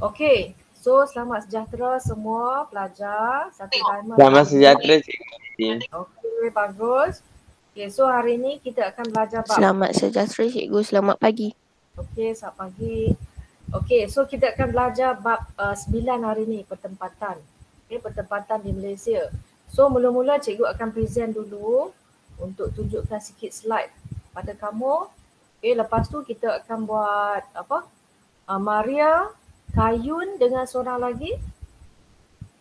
Okey. So selamat sejahtera semua pelajar. Satu timer. Selamat sejahtera cikgu. Okey, bagus. Okey, so hari ni kita akan belajar bab. Selamat sejahtera cikgu, selamat pagi. Okey, selamat pagi. Okey, so kita akan belajar bab 9 hari ni, pertempatan. Okey, pertempatan di Malaysia. So mula-mula cikgu akan present dulu untuk tunjukkan sikit slide pada kamu. Okey, lepas tu kita akan buat apa? Maria, Kayun dengan seorang lagi.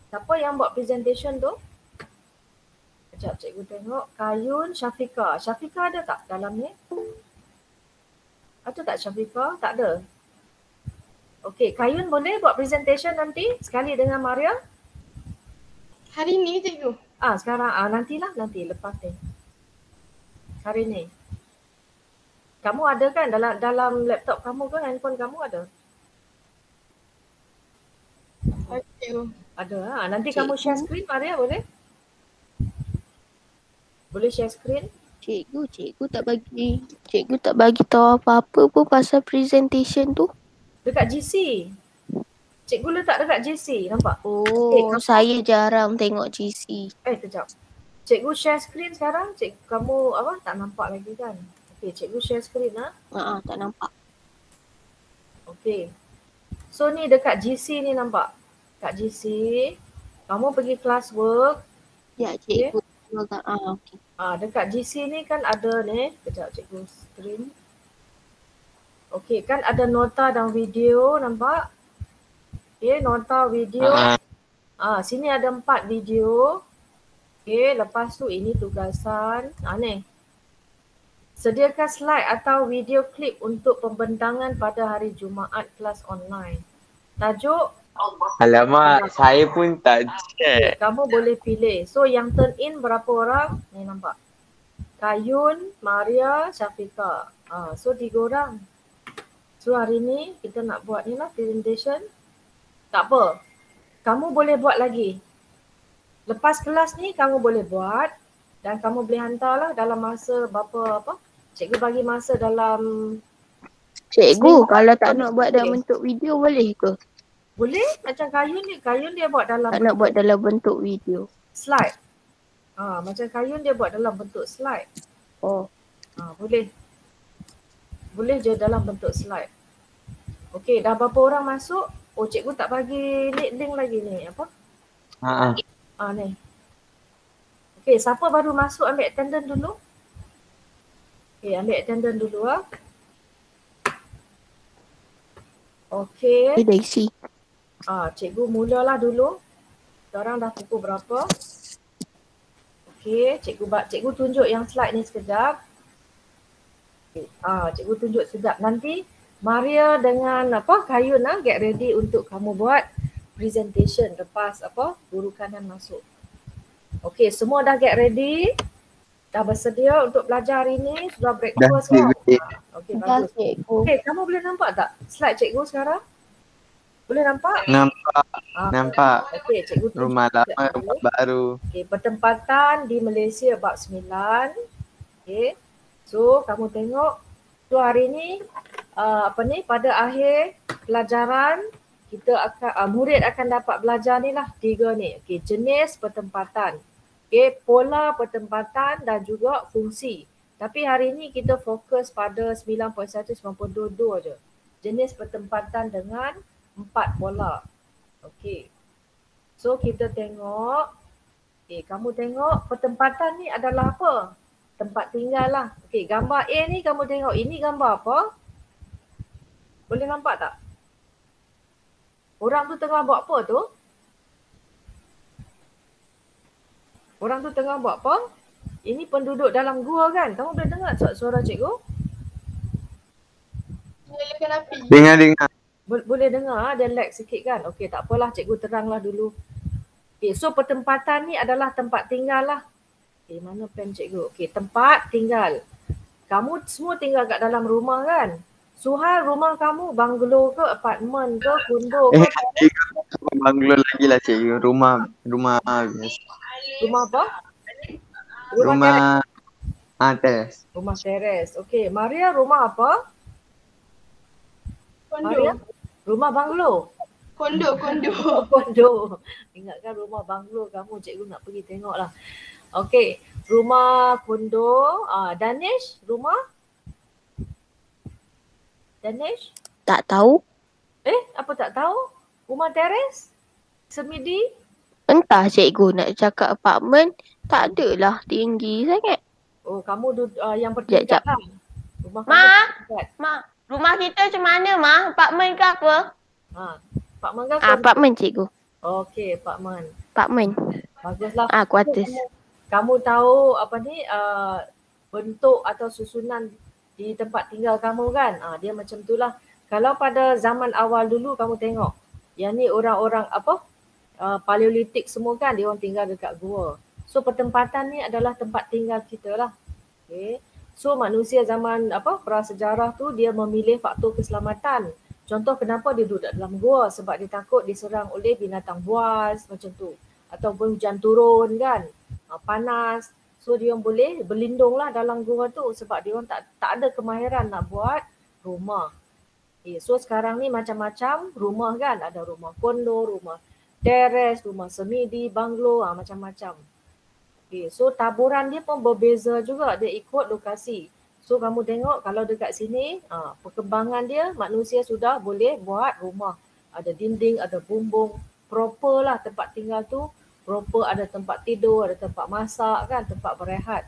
Siapa yang buat presentation tu? Sekejap cikgu tengok. Kayun, Syafiqah. Syafiqah ada tak dalam ni? Ada tak Syafiqah? Tak ada. Okey, Kayun boleh buat presentation nanti sekali dengan Maria? Hari ni cikgu. Sekarang nantilah, nanti lepas ni. Hari ni. Kamu ada kan dalam laptop kamu ke handphone kamu ada? Cikgu. Ada. Nanti kamu share screen Maria boleh? Boleh share screen? Cikgu tak bagi tahu apa-apa pun pasal presentation tu. Dekat GC. Cikgu letak dekat GC, nampak? Oh, saya jarang tengok GC. Kejap. Cikgu share screen sekarang. Kamu tak nampak lagi kan? Okey, cikgu share screen Tak nampak. Okey. So ni dekat GC ni nampak? Kat GC, kamu pergi classwork. Ya, cikgu. Okey. Dekat GC ni kan ada ni. Kejap cikgu screen. Okey, kan ada nota dan video, nampak? Okey, nota, video. Sini ada 4 video. Okey, lepas tu ini tugasan. Ni. Sediakan slide atau video klip untuk pembentangan pada hari Jumaat kelas online. Tajuk. Alamak, saya pun tak check. Kamu boleh pilih. So yang turn in berapa orang? Ni nampak. Kayun, Maria, Syafiqah. So 3 orang. So hari ni kita nak buat ni lah presentation. Tak apa. Kamu boleh buat lagi. Lepas kelas ni kamu boleh buat dan kamu boleh hantarlah dalam masa berapa apa? Cikgu bagi masa dalam Cikgu, kalau tak nak buat dalam bentuk video boleh ke? boleh. Macam Kayun dia buat dalam Tak nak buat dalam bentuk video. slide. Macam Kayun dia buat dalam bentuk slide. Oh. Boleh. Boleh je dalam bentuk slide. Okey, dah berapa orang masuk? Oh, cikgu tak bagi link lagi ni. Apa? Ni. Okey, siapa baru masuk ambil attendance dulu? Okey, ambil attendance dulu Okey. Daisy. Cikgu mulalah dulu. Sekarang dah pukul berapa? Okey, cikgu tunjuk yang slide ni sekejap. Okay. Cikgu tunjuk sekejap. Nanti Maria dengan Kayun get ready untuk kamu buat presentation lepas guru kanan masuk. Okey, semua dah get ready? Dah bersedia untuk belajar hari ni? Sudah breakfast kan? Okey, bagus. Okey, kamu boleh nampak tak slide cikgu sekarang? Boleh nampak? Nampak. Okey, cikgu tunjuk Rumah lama, rumah baru. Okey, pertempatan di Malaysia bab 9. Okey. So, kamu tengok. So, hari ni pada akhir pelajaran kita akan murid akan dapat belajar ni lah 3 ni. Okey, jenis pertempatan. Okey, pola pertempatan dan juga fungsi. Tapi hari ni kita fokus pada 9.192 je. Jenis pertempatan dengan 4 pola. Okey. So kita tengok. Okey, kamu tengok pertempatan ni adalah apa? Tempat tinggal lah. Okey, gambar A ni kamu tengok. Ini gambar apa? Boleh nampak tak? Orang tu tengah buat apa tu? Orang tu tengah buat apa? Ini penduduk dalam gua kan? Kamu boleh dengar suara cikgu? Nyalakan api. Dengar. Boleh dengar, dia lag sikit kan? Okey, tak apalah, cikgu teranglah dulu. Okey, so pertempatan ni adalah tempat tinggal lah. Okey, mana pen cikgu? Okey, tempat tinggal. Kamu semua tinggal kat dalam rumah kan? Suhal, rumah kamu banglo ke, apartmen ke, kondo ke? Banglo lagi lah cikgu. Rumah biasa. Rumah apa? Rumah teres. Rumah teres. Okey, Maria rumah apa? Kondo. Maria? Rumah banglo. Kondo. Kondo. Ingatkan rumah banglo kamu, cikgu nak pergi tengok lah. Okey, rumah kondo. Danish, rumah? Danish? Tak tahu. Apa tak tahu? Rumah teres? Semidi? Entah cikgu nak cakap apartmen. Tak adalah tinggi sangat. Oh, kamu yang Jap. bertingkat lah. Rumah kamu Ma, bertingkat. Ma, rumah kita macam mana, Ma? Apartmen ke apa? Apartmen kan? Apartmen cikgu. Okey, apartmen. Apartmen. Baguslah. Quarters. Kamu tahu bentuk atau susunan di tempat tinggal kamu kan? Dia macam itulah. Kalau pada zaman awal dulu kamu tengok, yang ni orang-orang paleolitik semua kan, dia orang tinggal dekat gua. So pertempatan ni adalah tempat tinggal kita lah. Okay. So manusia zaman prasejarah tu dia memilih faktor keselamatan. Contoh kenapa dia duduk dalam gua, sebab dia takut diserang oleh binatang buas macam tu. Ataupun hujan turun kan, panas. So dia orang boleh berlindung lah dalam gua tu sebab dia orang tak ada kemahiran nak buat rumah. So sekarang ni macam-macam rumah kan, ada rumah kondo, rumah teres, rumah semidi, banglo, macam-macam. So taburan dia pun berbeza juga, dia ikut lokasi. So kamu tengok kalau dekat sini perkembangan dia, manusia sudah boleh buat rumah. Ada dinding, ada bumbung, proper lah tempat tinggal tu. Proper, ada tempat tidur, ada tempat masak kan, tempat berehat.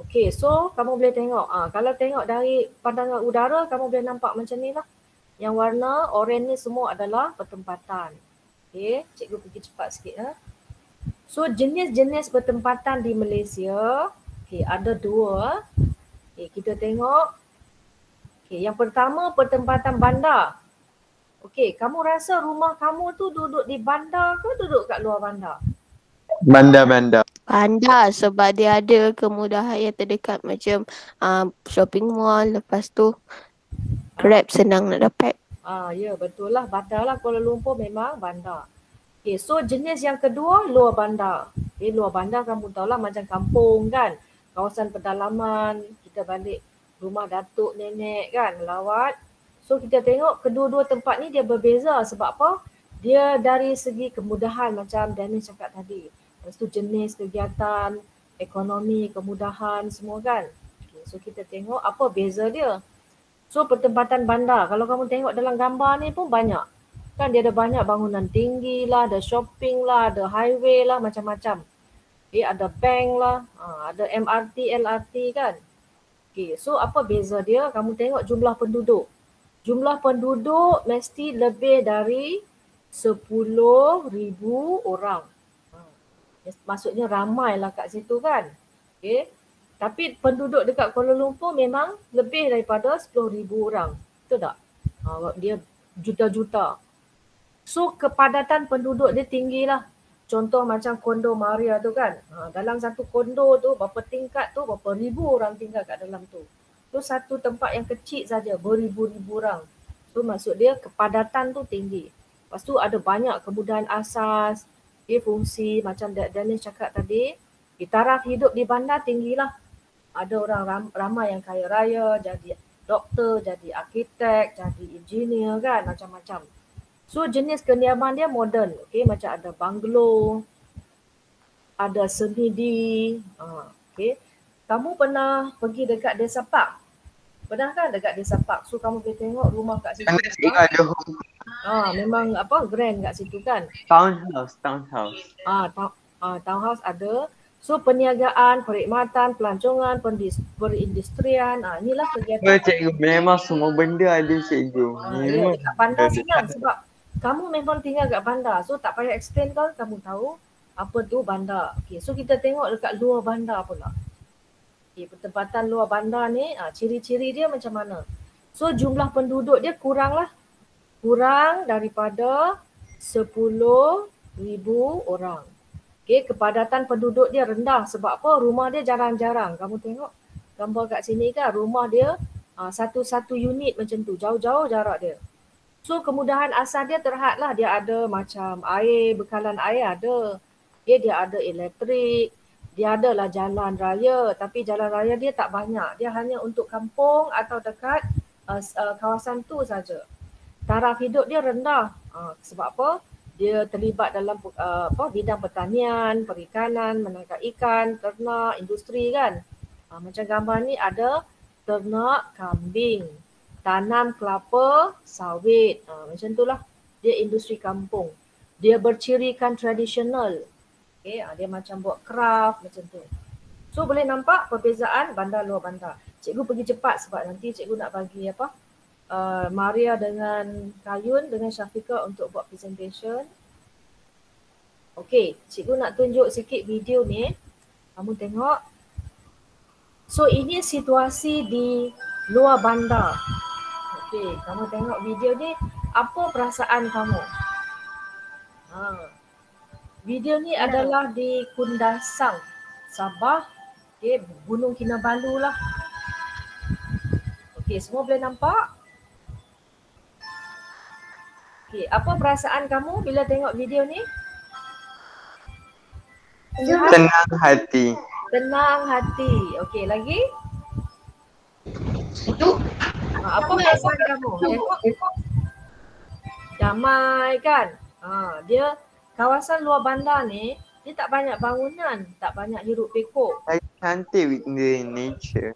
Okay, so kamu boleh tengok. Kalau tengok dari pandangan udara, kamu boleh nampak macam ni lah. Yang warna oranye ni semua adalah pertempatan. Okay, cikgu pergi cepat sikit. So jenis-jenis pertempatan di Malaysia, ada dua. Kita tengok. Yang pertama pertempatan bandar. Kamu rasa rumah kamu tu duduk di bandar ke duduk kat luar bandar? Bandar. Bandar sebab dia ada kemudahan yang terdekat macam shopping mall, lepas tu Grab senang nak dapat. Ya betul lah, bandar lah, Kuala Lumpur memang bandar. So jenis yang kedua luar bandar. Luar bandar kamu tahulah macam kampung kan, kawasan pedalaman, kita balik rumah datuk nenek kan, melawat. So kita tengok kedua-dua tempat ni dia berbeza sebab apa? Dia dari segi kemudahan macam Dennis cakap tadi. Lepas tu jenis kegiatan, ekonomi, kemudahan semua kan. So kita tengok apa beza dia. So pertempatan bandar, kalau kamu tengok dalam gambar ni pun banyak. Kan dia ada banyak bangunan tinggi lah, ada shopping lah, ada highway lah, macam-macam. Ada bank lah, ada MRT, LRT kan. So apa beza dia? Kamu tengok jumlah penduduk. Jumlah penduduk mesti lebih dari 10,000 orang. Maksudnya ramai lah kat situ kan. Tapi penduduk dekat Kuala Lumpur memang lebih daripada 10,000 orang. Betul tak? Dia juta-juta. So kepadatan penduduk dia tinggi lah. Contoh macam kondo Maria tu kan. Dalam satu kondo tu berapa tingkat tu, berapa ribu orang tinggal kat dalam tu. Tu satu tempat yang kecil saja, beribu-ribu orang. So maksud dia kepadatan tu tinggi. Lepas tu ada banyak kemudahan asas, fungsi macam Dennis cakap tadi. Taraf hidup di bandar tinggilah. Ada orang ramai yang kaya raya, jadi doktor, jadi arkitek, jadi engineer kan, macam-macam. So jenis kediaman dia moden, macam ada banglo, ada semidi. Kamu pernah pergi dekat Desa Park? Pernah kan dekat Desa Park? So kamu boleh tengok rumah kat situ. Ada memang grand kat situ kan. townhouse. Townhouse ada. So perniagaan, perkhidmatan, pelancongan, perindustrian, inilah kegiatan. Cikgu, memang semua benda ada cikgu. Memang dekat bandar senang sebab kamu memang tinggal kat bandar. So tak payah explain kan, kamu tahu apa tu bandar. So kita tengok dekat luar bandar pula. Pertempatan luar bandar ni, ciri-ciri dia macam mana. So jumlah penduduk dia kurang lah. Kurang daripada 10,000 orang. Kepadatan penduduk dia rendah sebab apa? Rumah dia jarang-jarang. Kamu tengok gambar kat sini kan, rumah dia satu-satu unit macam tu, jauh-jauh jarak dia. So kemudahan asal dia terhad lah. Dia ada macam air, bekalan air ada. Dia ada elektrik, dia adalah jalan raya, tapi jalan raya dia tak banyak. Dia hanya untuk kampung atau dekat kawasan tu saja. taraf hidup dia rendah. Sebab apa? Dia terlibat dalam bidang pertanian, perikanan, menangkap ikan, ternak, industri kan. Macam gambar ni ada ternak kambing, tanam kelapa, sawit. Macam tu lah. Dia industri kampung. Dia bercirikan tradisional. Okay, dia macam buat craft macam tu. So boleh nampak perbezaan bandar luar bandar. Cikgu pergi cepat sebab nanti cikgu nak bagi Maria dengan Kayun dengan Syafiqah untuk buat presentation. Okey, cikgu nak tunjuk sikit video ni. Kamu tengok. So ini situasi di luar bandar. Okey, kamu tengok video ni. Apa perasaan kamu? Video ni adalah di Kundasang, Sabah. Okay, Gunung Kinabalu lah. Okay, semua boleh nampak? Okay, apa perasaan kamu bila tengok video ni? Tenang hati. Tenang hati. Okay, lagi? Itu. Apa perasaan kamu? Tengok. Damai kan? Dia kawasan luar bandar ni, dia tak banyak bangunan, tak banyak hiruk pikuk. Lagi cantik with the nature.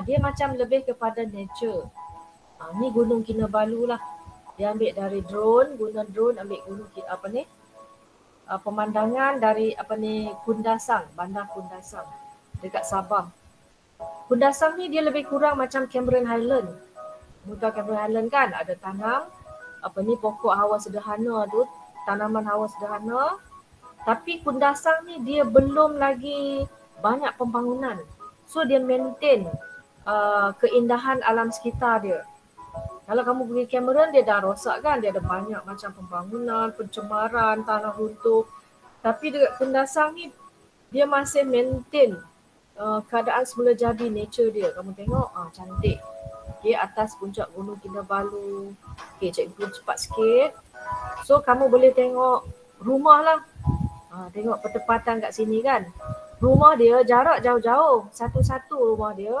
Dia macam lebih kepada nature. Ni Gunung Kinabalu lah. Dia ambil dari drone, guna drone ambil gunung pemandangan dari Kundasang, bandar Kundasang dekat Sabah. Kundasang ni dia lebih kurang macam Cameron Highland. Muka Cameron Highland kan, ada tanam pokok hawa sederhana tu, tanaman hawa sederhana. Tapi Kundasang ni dia belum lagi banyak pembangunan. So dia maintain keindahan alam sekitar dia. Kalau kamu pergi Cameron, dia dah rosak kan, dia ada banyak macam pembangunan, pencemaran, tanah runtuh. Tapi dekat Kundasang ni dia masih maintain keadaan semula jadi nature dia. Kamu tengok, cantik. Okay, atas puncak Gunung Kinabalu. Okay, cikgu cepat sikit. So kamu boleh tengok rumah lah. Tengok pertempatan kat sini kan. Rumah dia jarak jauh-jauh. Satu-satu rumah dia.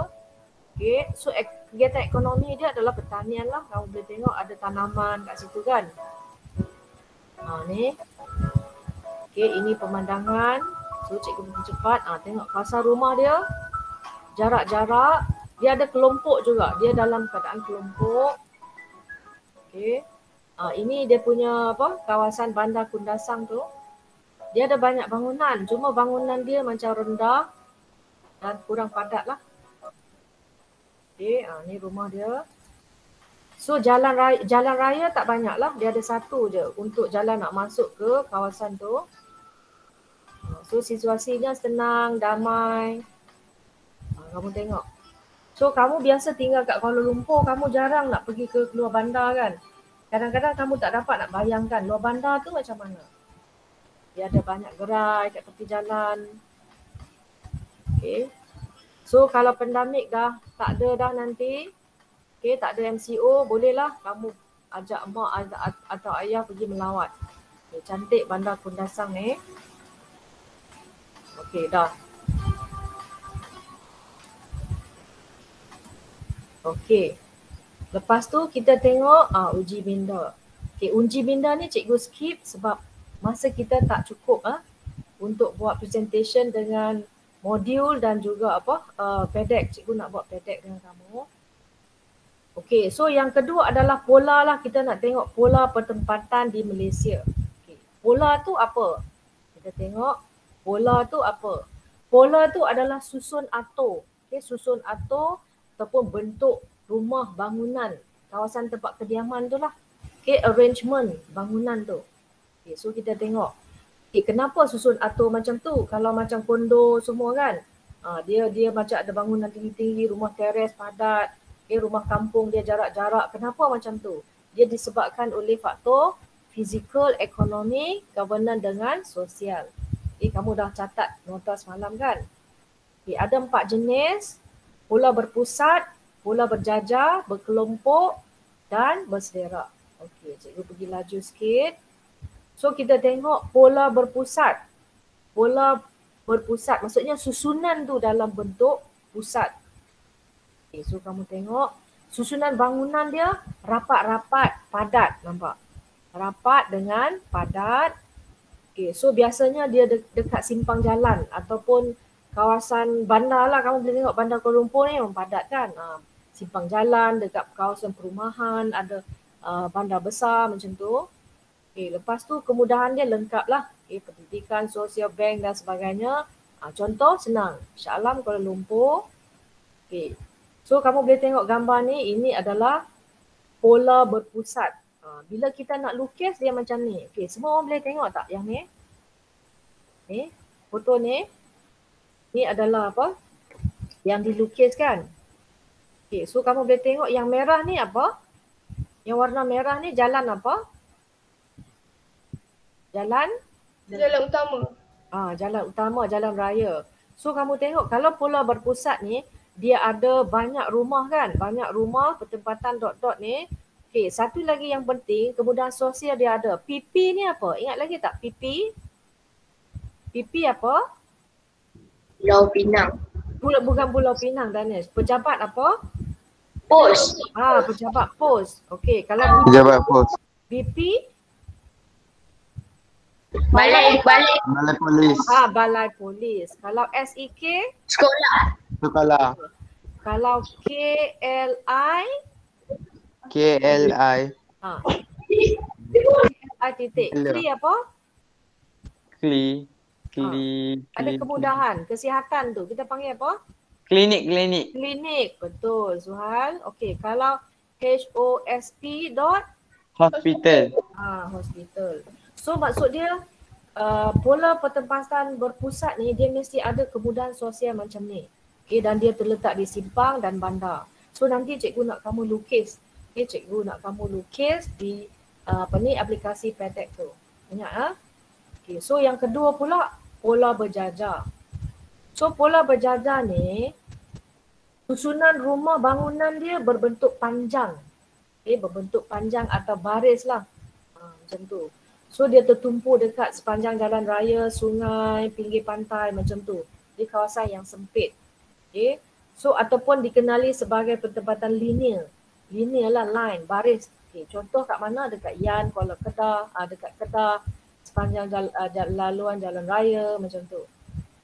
Okay, so kegiatan ekonomi dia adalah pertanian lah. Kamu boleh tengok ada tanaman kat situ kan. Ni. Okay, ini pemandangan. So cikgu pergi cepat. Tengok kawasan rumah dia. Jarak-jarak. Dia ada kelompok juga. Dia dalam keadaan kelompok. Okay. Ini dia punya kawasan bandar Kundasang tu. Dia ada banyak bangunan. Cuma bangunan dia macam rendah dan kurang padat lah. Okay, ni rumah dia. So jalan raya tak banyak lah. Dia ada satu je untuk jalan nak masuk ke kawasan tu. So situasinya tenang, damai. Kamu tengok. So kamu biasa tinggal kat Kuala Lumpur, kamu jarang nak pergi ke luar bandar kan. Kadang-kadang kamu tak dapat nak bayangkan luar bandar tu macam mana. Dia ada banyak gerai kat tepi jalan. Okay. So kalau pandemik dah tak ada dah nanti, okay, tak ada MCO, bolehlah kamu ajak mak atau ayah pergi melawat. Okay, cantik bandar Kundasang ni. Okay, dah. Okey. Lepas tu kita tengok uji minda. Okey, uji minda ni cikgu skip sebab masa kita tak cukup untuk buat presentation dengan modul dan juga PDEC. Cikgu nak buat PDEC dengan kamu. Okey, so yang kedua adalah pola lah. Kita nak tengok pola pertempatan di Malaysia. Okey, pola tu apa? Kita tengok pola tu apa? Pola tu adalah susun atur. Okey, susun atur ataupun bentuk rumah bangunan, kawasan tempat kediaman tu lah. Okay, arrangement bangunan tu. Okay, so kita tengok. Okay, kenapa susun atur macam tu? Kalau macam kondo semua kan, dia macam ada bangunan tinggi-tinggi, rumah teres padat, okay, rumah kampung dia jarak-jarak. Kenapa macam tu? Dia disebabkan oleh faktor fizikal, ekonomi, governance dengan sosial. Okay, kamu dah catat nota semalam kan? Okay, ada 4 jenis. Pola berpusat, pola berjajar, berkelompok dan bersederak. Okey, cikgu pergi laju sikit. So kita tengok pola berpusat. Pola berpusat maksudnya susunan tu dalam bentuk pusat. Okey, so kamu tengok susunan bangunan dia rapat-rapat, padat, nampak? Rapat dengan padat. Okay, so biasanya dia dekat simpang jalan ataupun kawasan bandar lah. Kamu boleh tengok bandar Kuala Lumpur ni memang padat kan. Simpang jalan, dekat kawasan perumahan, ada bandar besar macam tu. Okay, lepas tu kemudahan dia lengkap lah. Okay, pendidikan, sosial, bank dan sebagainya. Contoh senang, Shah Alam Kuala Lumpur. Okay. So kamu boleh tengok gambar ni, ini adalah pola berpusat. Bila kita nak lukis dia macam ni. Okay, semua orang boleh tengok tak yang ni? Ni, foto ni. Ni adalah apa? Yang dilukiskan. Okay, so kamu boleh tengok yang merah ni apa? Yang warna merah ni jalan apa? Jalan utama. Jalan utama, jalan raya. So kamu tengok kalau pola berpusat ni, dia ada banyak rumah kan? Banyak rumah, pertempatan dot-dot ni. Okay, satu lagi yang penting, kemudahan sosial dia ada. PP ni apa? Ingat lagi tak PP? PP apa? Pulau Pinang. Bukan Pulau Pinang, Danesh. Pejabat apa? Pos. Pejabat pos. Okay, kalau Pejabat pos. BP? Balai Polis. Balai Polis. Kalau SEK? sekolah. Sekolah. Kalau KLI? KLI. KLI titik. Hello. Kli apa? Kli. Ada kemudahan. Kesihatan tu. Kita panggil apa? Klinik. Klinik. Betul, Zuhal. Okey, kalau HOSP dot? Hospital. Hospital. So maksud dia pola pertempatan berpusat ni dia mesti ada kemudahan sosial macam ni. Okay, dan dia terletak di simpang dan bandar. So nanti cikgu nak kamu lukis. Okay, cikgu nak kamu lukis di aplikasi Petek tu. Ingat Okay, so yang kedua pula pola berjajar. So pola berjajar ni susunan rumah bangunan dia berbentuk panjang. Okay, berbentuk panjang atau baris lah. Macam tu. So dia tertumpu dekat sepanjang jalan raya, sungai, pinggir pantai macam tu. Di kawasan yang sempit. Okay. So ataupun dikenali sebagai pertempatan linear. Linear lah, line, baris. Okay. Contoh kat mana? Dekat Yan, Kuala Kedah, dekat Kedah, sepanjang laluan jalan raya macam tu.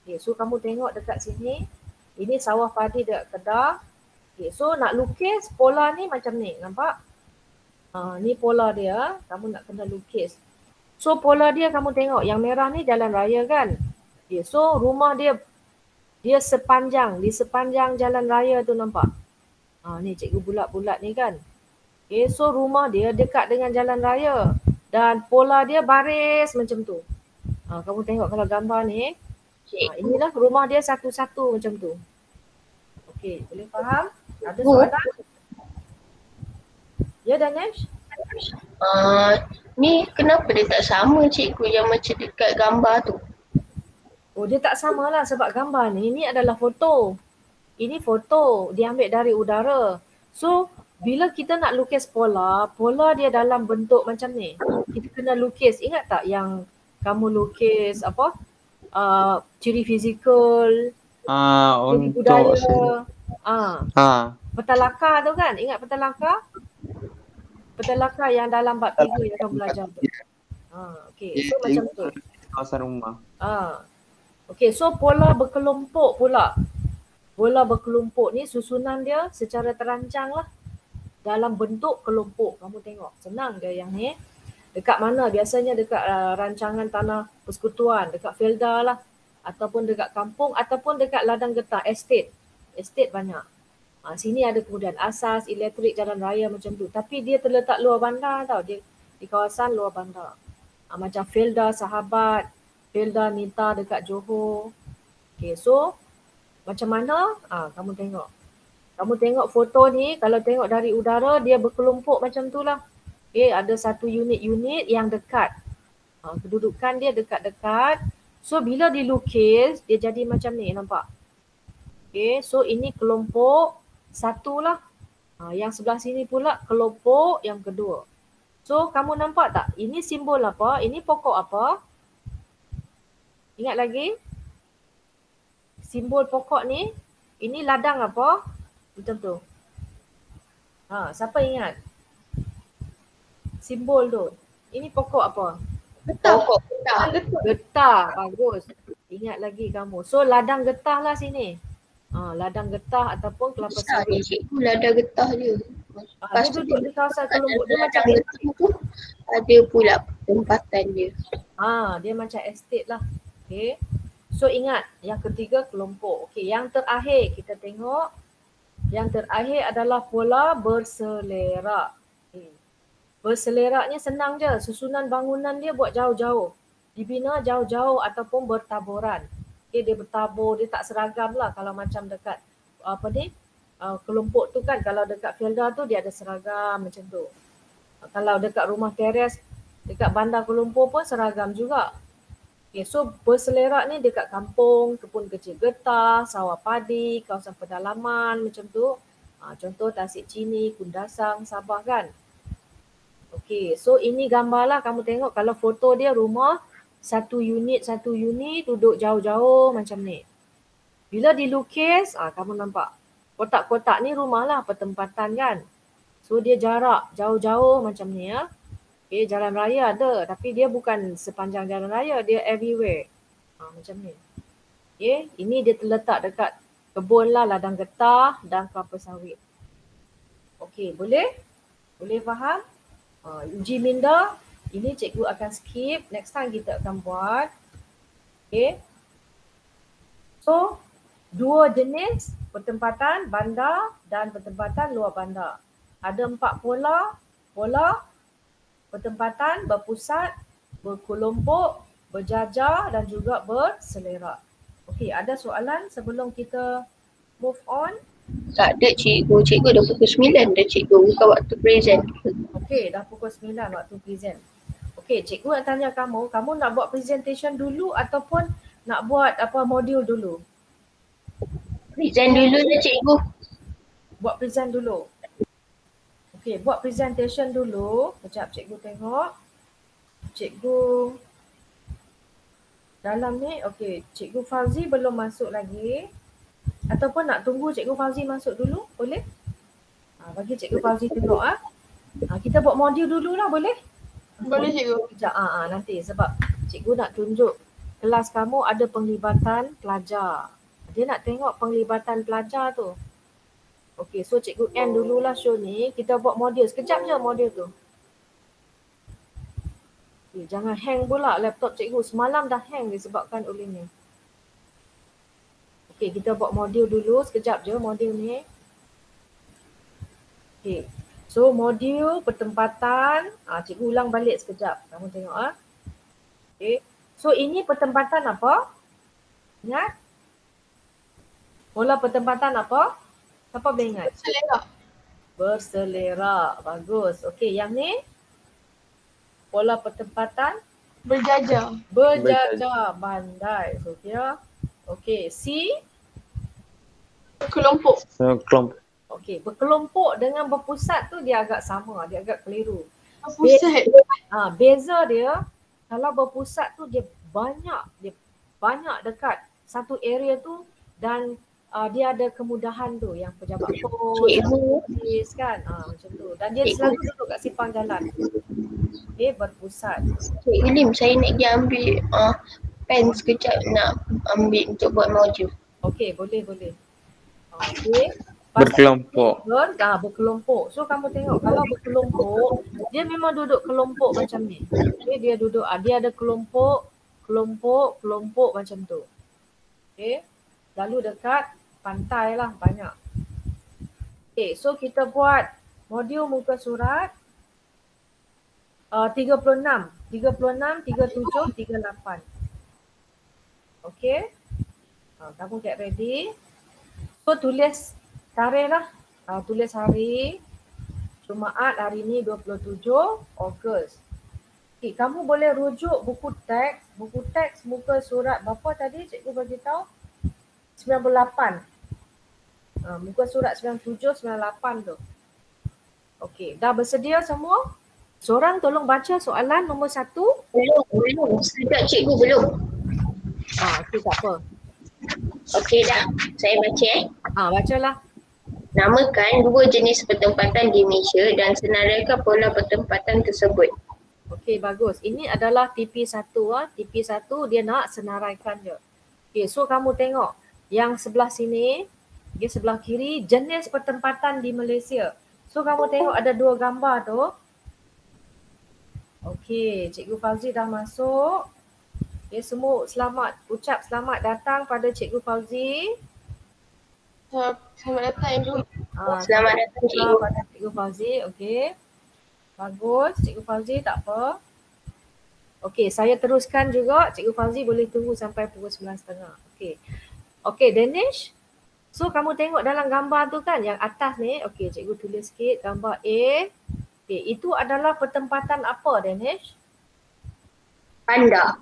Okay. So kamu tengok dekat sini, ini sawah padi dekat Kedah. Okay. So nak lukis pola ni macam ni, nampak? Ni pola dia, kamu nak kena lukis. So pola dia kamu tengok, yang merah ni jalan raya kan. Okay, so rumah dia sepanjang, di sepanjang jalan raya tu nampak. Ni cikgu bulat-bulat ni kan. Okay, so rumah dia dekat dengan jalan raya. Dan pola dia baris macam tu. Kamu tengok kalau gambar ni. Inilah rumah dia satu-satu macam tu. Okay, boleh faham? Ada soalan? Ya, Danesh? Ni kenapa dia tak sama cikgu yang macam dekat gambar tu? Oh, dia tak sama lah sebab gambar ni, ini adalah foto. Ini foto diambil dari udara. So, bila kita nak lukis pola dia dalam bentuk macam ni. Kita kena lukis, ingat tak yang kamu lukis apa? Ciri fizikal, ciri budaya. Peta lakar tu kan? Ingat peta lakar? Peta lakar yang dalam bab 3 yang kamu belajar tu. Okay, so macam tu. Kawasan rumah. Okay, so pola berkelompok pula. Pola berkelompok ni susunan dia secara terancang lah. Dalam bentuk kelompok. Kamu tengok, senang ke yang ni? Dekat mana? Biasanya dekat rancangan tanah persekutuan, dekat Felda lah. Ataupun dekat kampung, ataupun dekat ladang getah, estate. Estate banyak. Sini ada kemudian asas, elektrik, jalan raya macam tu. Tapi dia terletak luar bandar tau. Dia di kawasan luar bandar. Macam Felda, Sahabat, Felda, Nita dekat Johor. Okay, so macam mana? Kamu tengok. Kamu tengok foto ni, kalau tengok dari udara, dia berkelompok macam tu lah. Okay, ada satu unit-unit yang dekat. Kedudukan dia dekat-dekat. So bila dilukis, dia jadi macam ni, nampak? Okay, so ini kelompok satu lah. Yang sebelah sini pula kelompok yang kedua. So kamu nampak tak? Ini simbol apa? Ini pokok apa? Ingat lagi? Simbol pokok ni, ini ladang apa? Macam tu. Siapa ingat? Simbol tu. Ini pokok apa? Getah. Pokok getah. Getah. Bagus. Ingat lagi kamu. So ladang getah lah sini. Ladang getah ataupun kelapa Besar sawit. je cikgu, ladang getah je. Lepas Dia tu duduk di kawasan kelompok. Dia macam ladang getah tu ada pula tempatan dia. dia macam estate lah. Okay. So ingat yang ketiga kelompok. Okay, yang terakhir kita tengok. Yang terakhir adalah pola berselerak. Okay. Berseleraknya senang je. Susunan bangunan dia buat jauh-jauh. Dibina jauh-jauh ataupun bertaburan. Okay, dia bertabur, dia tak seragam lah kalau macam dekat kelompok tu kan. Kalau dekat Felda tu dia ada seragam macam tu. Kalau dekat rumah teres, dekat bandar Kuala Lumpur pun seragam juga. Okay, so berselerak ni dekat kampung, kebun kecil getah, sawah padi, kawasan pedalaman macam tu. Contoh Tasik Chini, Kundasang, Sabah kan. Okay, so ini gambar lah kamu tengok kalau foto dia rumah satu unit duduk jauh-jauh macam ni. Bila dilukis, kamu nampak kotak-kotak ni rumah lah, pertempatan kan. So dia jarak jauh-jauh macam ni ya. Okay, jalan raya ada tapi dia bukan sepanjang jalan raya, dia everywhere. Macam ni. Okay, ini dia terletak dekat kebun lah, ladang getah dan kelapa sawit. Okay, boleh? Boleh faham? Uji minda, ini cikgu akan skip. Next time kita akan buat. Okay. So, dua jenis pertempatan bandar dan pertempatan luar bandar. Ada 4 pola. Pola pertempatan berpusat, berkelompok, berjajar dan juga berselerak. Okey, ada soalan sebelum kita move on? Tak ada cikgu, cikgu dah pukul 9 dah cikgu, bukan waktu present. Okey, dah pukul 9 waktu present. Okey, cikgu nak tanya kamu, kamu nak buat presentation dulu ataupun nak buat modul dulu? Present dulu je cikgu. Buat present dulu. Okey, buat presentation dulu. Sekejap cikgu tengok. Cikgu dalam ni, okey, Cikgu Fauzi belum masuk lagi. Ataupun nak tunggu Cikgu Fauzi masuk dulu, boleh? Bagi Cikgu Fauzi tengok kita buat modul dulu lah, boleh? Boleh cikgu. Sekejap, nanti sebab cikgu nak tunjuk kelas kamu ada penglibatan pelajar. Dia nak tengok penglibatan pelajar tu. Okey, so cikgu end dululah show ni. Kita buat modul. Sekejap je modul tu. Okay, jangan hang pula laptop cikgu. Semalam dah hang disebabkan olehnya. Okey, kita buat modul dulu. Sekejap je modul ni. Okey. So modul pertempatan. Cikgu ulang balik sekejap. Kamu tengok Okey. So ini pertempatan apa? Ingat? Pola pertempatan apa? Siapa boleh ingat? Berselerak. Berselerak. Bagus. Okey, yang ni? Pola pertempatan? Berjajar. Berjajar. Bandai. So, kira. Okey, C? Kelompok. Kelompok. Okey, berkelompok dengan berpusat tu dia agak sama. Dia agak keliru. Pusat. Beza dia, kalau berpusat tu dia banyak dekat satu area tu dan dia ada kemudahan tu yang pejabat polis kan macam tu dan dia selalu duduk kat simpang jalan. Okey, berpusat. Cikgu Lim, saya nak pergi ambil pen sekejap nak ambil untuk buat modul. Okey, boleh. Okey. Berkelompok. Berkelompok. So kamu tengok kalau berkelompok, dia memang duduk kelompok macam ni. Okay, dia duduk, dia ada kelompok macam tu. Okay. Lalu dekat pantai lah banyak. Okay, so kita buat modul muka surat 36, 37, 38. Okay. Kamu get ready. So tulis tarikh lah. Tulis hari. Jumaat hari ni 27 Ogos. Okay, kamu boleh rujuk buku teks. Buku teks muka surat berapa tadi cikgu bagi tahu? 98. Muka surat 97, 98 tu. Okey, dah bersedia semua? Seorang tolong baca soalan nombor 1. Belum. Sekejap cikgu belum. Okey, tak apa. Okey dah. Saya baca Bacalah. Namakan dua jenis pertempatan di Malaysia dan senaraikan pola pertempatan tersebut. Okey, bagus. Ini adalah TP1 TP1 dia nak senaraikan je. Okey, so kamu tengok yang sebelah sini, dia sebelah kiri jenis pertempatan di Malaysia. So kamu tengok ada dua gambar tu. Okey, Cikgu Fauzi dah masuk. Okey, semua ucap selamat datang pada Cikgu Fauzi. Selamat datang Ibu. Selamat datang, Cikgu. Pada Cikgu Fauzi, okey. Bagus, Cikgu Fauzi tak apa. Okey, saya teruskan juga. Cikgu Fauzi boleh tunggu sampai pukul 9.30. Okey. Okey, Danish. So kamu tengok dalam gambar tu kan yang atas ni. Okey, cikgu tulis sikit gambar A. Okey, itu adalah pertempatan apa, Danish? Bandar.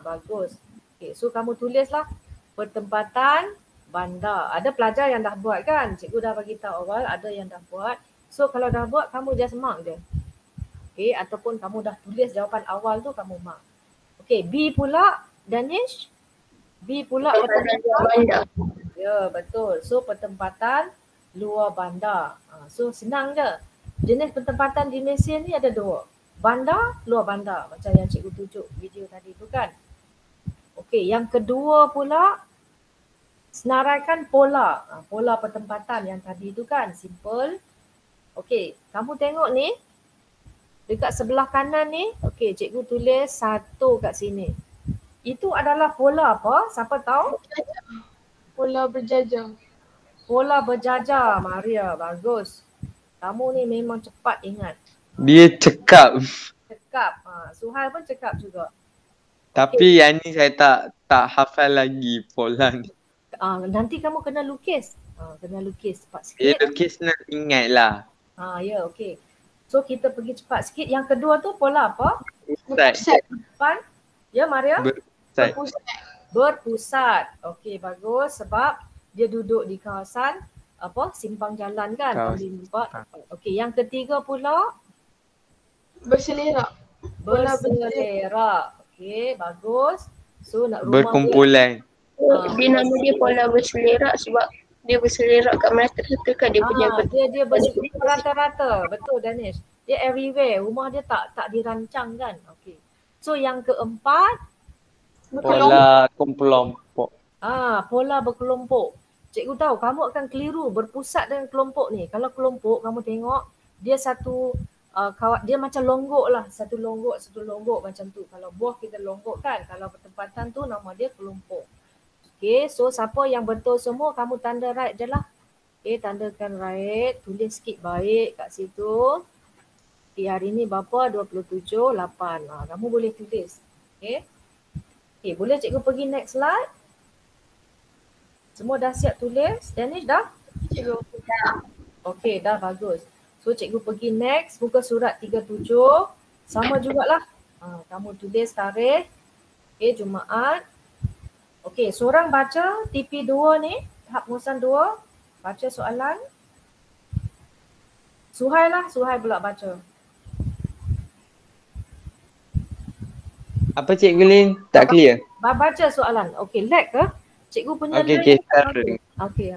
Bagus. Okey, so kamu tulislah pertempatan bandar. Ada pelajar yang dah buat kan? Cikgu dah bagi tahu awal, ada yang dah buat. So kalau dah buat, kamu just mark je. Okay, ataupun kamu dah tulis jawapan awal tu, kamu mark. Okay, B pula, Danish. B pula Pertempatan bandar. Ya, betul. So pertempatan luar bandar. So senang je. Jenis pertempatan di Malaysia ni ada dua. Bandar, luar bandar. Macam yang cikgu tunjuk video tadi tu kan. Okay, yang kedua pula, senaraikan pola. Pola pertempatan yang tadi tu kan, simple. Okey, kamu tengok ni. Dekat sebelah kanan ni, okey, cikgu tulis 1 kat sini. Itu adalah pola apa? Siapa tahu? Pola berjajah. Pola berjajar, Maria. Bagus. Kamu ni memang cepat ingat. Dia cekap. Cekap. Suhail pun cekap juga. Tapi yang ni saya tak hafal lagi pola ni. Nanti kamu kena lukis. Kena lukis cepat sikit. Dia lukis nak ingat lah. Ya, okey. So kita pergi cepat sikit. Yang kedua tu pola apa? Berpusat. Depan. Ya, Maria? Berpusat. Berpusat. Okey, bagus sebab dia duduk di kawasan simpang jalan kan. Okey, yang ketiga pula Berselerak. berselerak. Okey, bagus. So nak rumah Berkumpulan. Dia nama dia pola berselerak sebab dia berselerak kat merata-rata kan dia punya dia rata-rata. Betul, Danish. Dia everywhere. Rumah dia tak dirancang kan. Okey. So yang keempat, Pola kelompok. pola berkelompok. Cikgu tahu kamu akan keliru berpusat dengan kelompok ni. Kalau kelompok kamu tengok dia satu dia macam longgok lah. Satu longgok macam tu. Kalau buah kita longgok kan. Kalau pertempatan tu nama dia kelompok. Okay, so siapa yang betul semua kamu tanda right je lah. Okay, tandakan right. Tulis sikit baik kat situ. Okay, hari ni berapa? 27, 8. Kamu boleh tulis. Okay. Okay, boleh cikgu pergi next slide? Semua dah siap tulis? Danish dah? Cikgu. Okay, dah bagus. So cikgu pergi next, muka surat 37. Sama jugalah. Kamu tulis tarikh. Okay, Jumaat. Okay, seorang baca TP2 ni, tahap pengurusan 2. Baca soalan. Suhail pula baca. Apa Cikgu Lin? Tak clear? Baca soalan. Okay, lag ke? Cikgu punya Okey, lag. sekarang. Okay,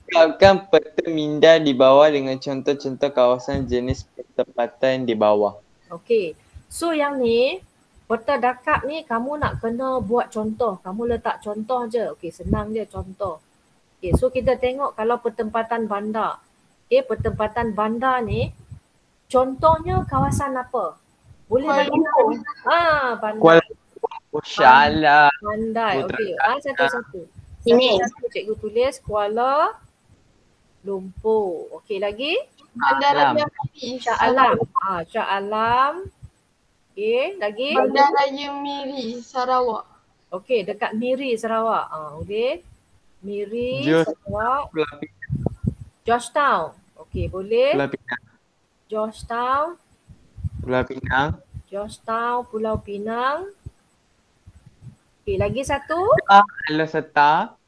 Ungkapkan peta minda di bawah dengan contoh-contoh kawasan jenis pertempatan di bawah. Okay, so yang ni, peta dakap ni kamu nak kena buat contoh. Kamu letak contoh je. Okay, senang je contoh. Okay, so kita tengok kalau pertempatan bandar. Okay, pertempatan bandar ni, contohnya kawasan apa? Boleh bagi tahu? Bandar. Kuala Syala. Pandai. Okey. Satu-satu. Ini. Satu cikgu tulis Kuala Lumpur. Okey, lagi? Bandar Raya Miri. Shah Alam. Shah Alam. Okey, lagi? Bandar Raya Miri, Sarawak. Okey, dekat Miri, Sarawak. Okey. Miri, Sarawak. Georgetown. Okey, boleh. Pulau Pinang. Georgetown. Pulau Pinang. Georgetown, Pulau Pinang. Okey, lagi satu. Alor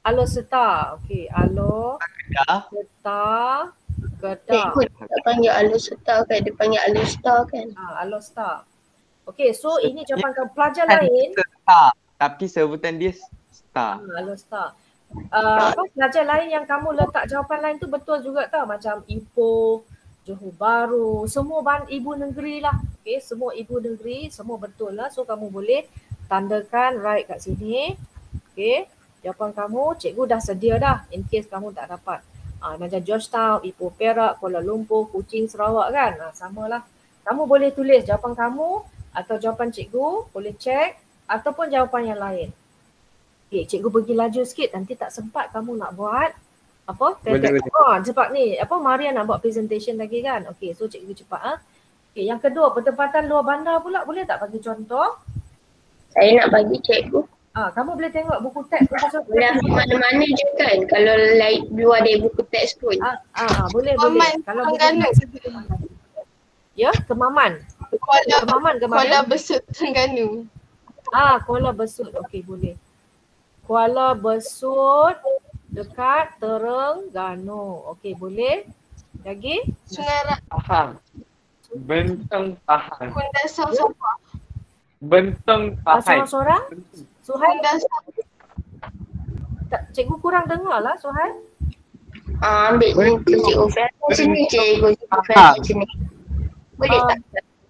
Alor-Setar. Okey, Kedah. Alor-Setar. Kedah. Ikut tak panggil Alor-Setar kan, dia panggil Alor-Star kan. Alor-Star. Okey, so ini jawapan pelajar lain. Star, tapi sebutan dia Star. Alor-Star. pelajar lain yang kamu letak jawapan lain tu betul juga tau. Macam Ipoh, Johor Bahru, semua ibu negeri lah. Okay, semua ibu negeri, semua betul lah. So kamu boleh tandakan right kat sini. Okay, jawapan kamu cikgu dah sedia dah in case kamu tak dapat. Macam Georgetown, Ipoh Perak, Kuala Lumpur, Kuching, Sarawak kan. Samalah. Kamu boleh tulis jawapan kamu atau jawapan cikgu, boleh check ataupun jawapan yang lain. Okay, cikgu pergi laju sikit, nanti tak sempat kamu nak buat apa? Boleh. Cepat ni. Maria nak buat presentation lagi kan? Okay, so cikgu cepat. Okay, yang kedua, pertempatan luar bandar pula boleh tak bagi contoh? Saya nak bagi cikgu. Kamu boleh tengok buku teks Profesor. Boleh mana-mana je kan kalau like luar dari buku teks pun. Boleh. Kalau buku Terengganu. teks. Ya, Kemaman. Kemaman ke Maria? Kuala Besut Terengganu. Kuala Besut. Okey, boleh. Kuala Besut dekat Terengganu. Okey, boleh. Lagi? Sungai Pahang. Benteng Pahang. Kundasang Sabah. Benteng Pahang. Seorang-seorang? Suhail? Kundasang Cikgu kurang dengar lah, Suhail. Ambil ni tu cikgu Farah sini cikgu Farah sini. Boleh tak?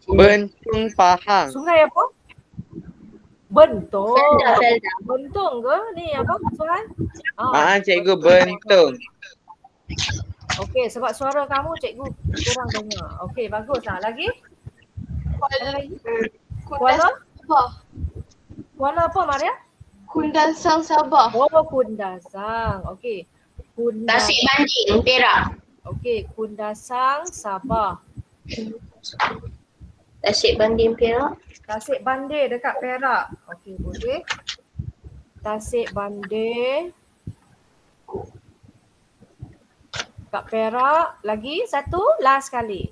Benteng Pahang. Sungai apa? Bentong. Felda. Bentong ke? Ni apa, Suhail? Cikgu Benteng. Okey, sebab suara kamu cikgu kurang dengar. Okey, bagus lah. Lagi? Kundasang Sabah. Kuala apa, Maria? Kundasang Sabah. Kundasang. Okey. Tasik Banding, Perak. Okey, Kundasang, Sabah. Tasik Banding, Perak. Tasik Bandir dekat Perak. Okey, boleh. Tasik Bandir kat Perak. Lagi satu, last kali.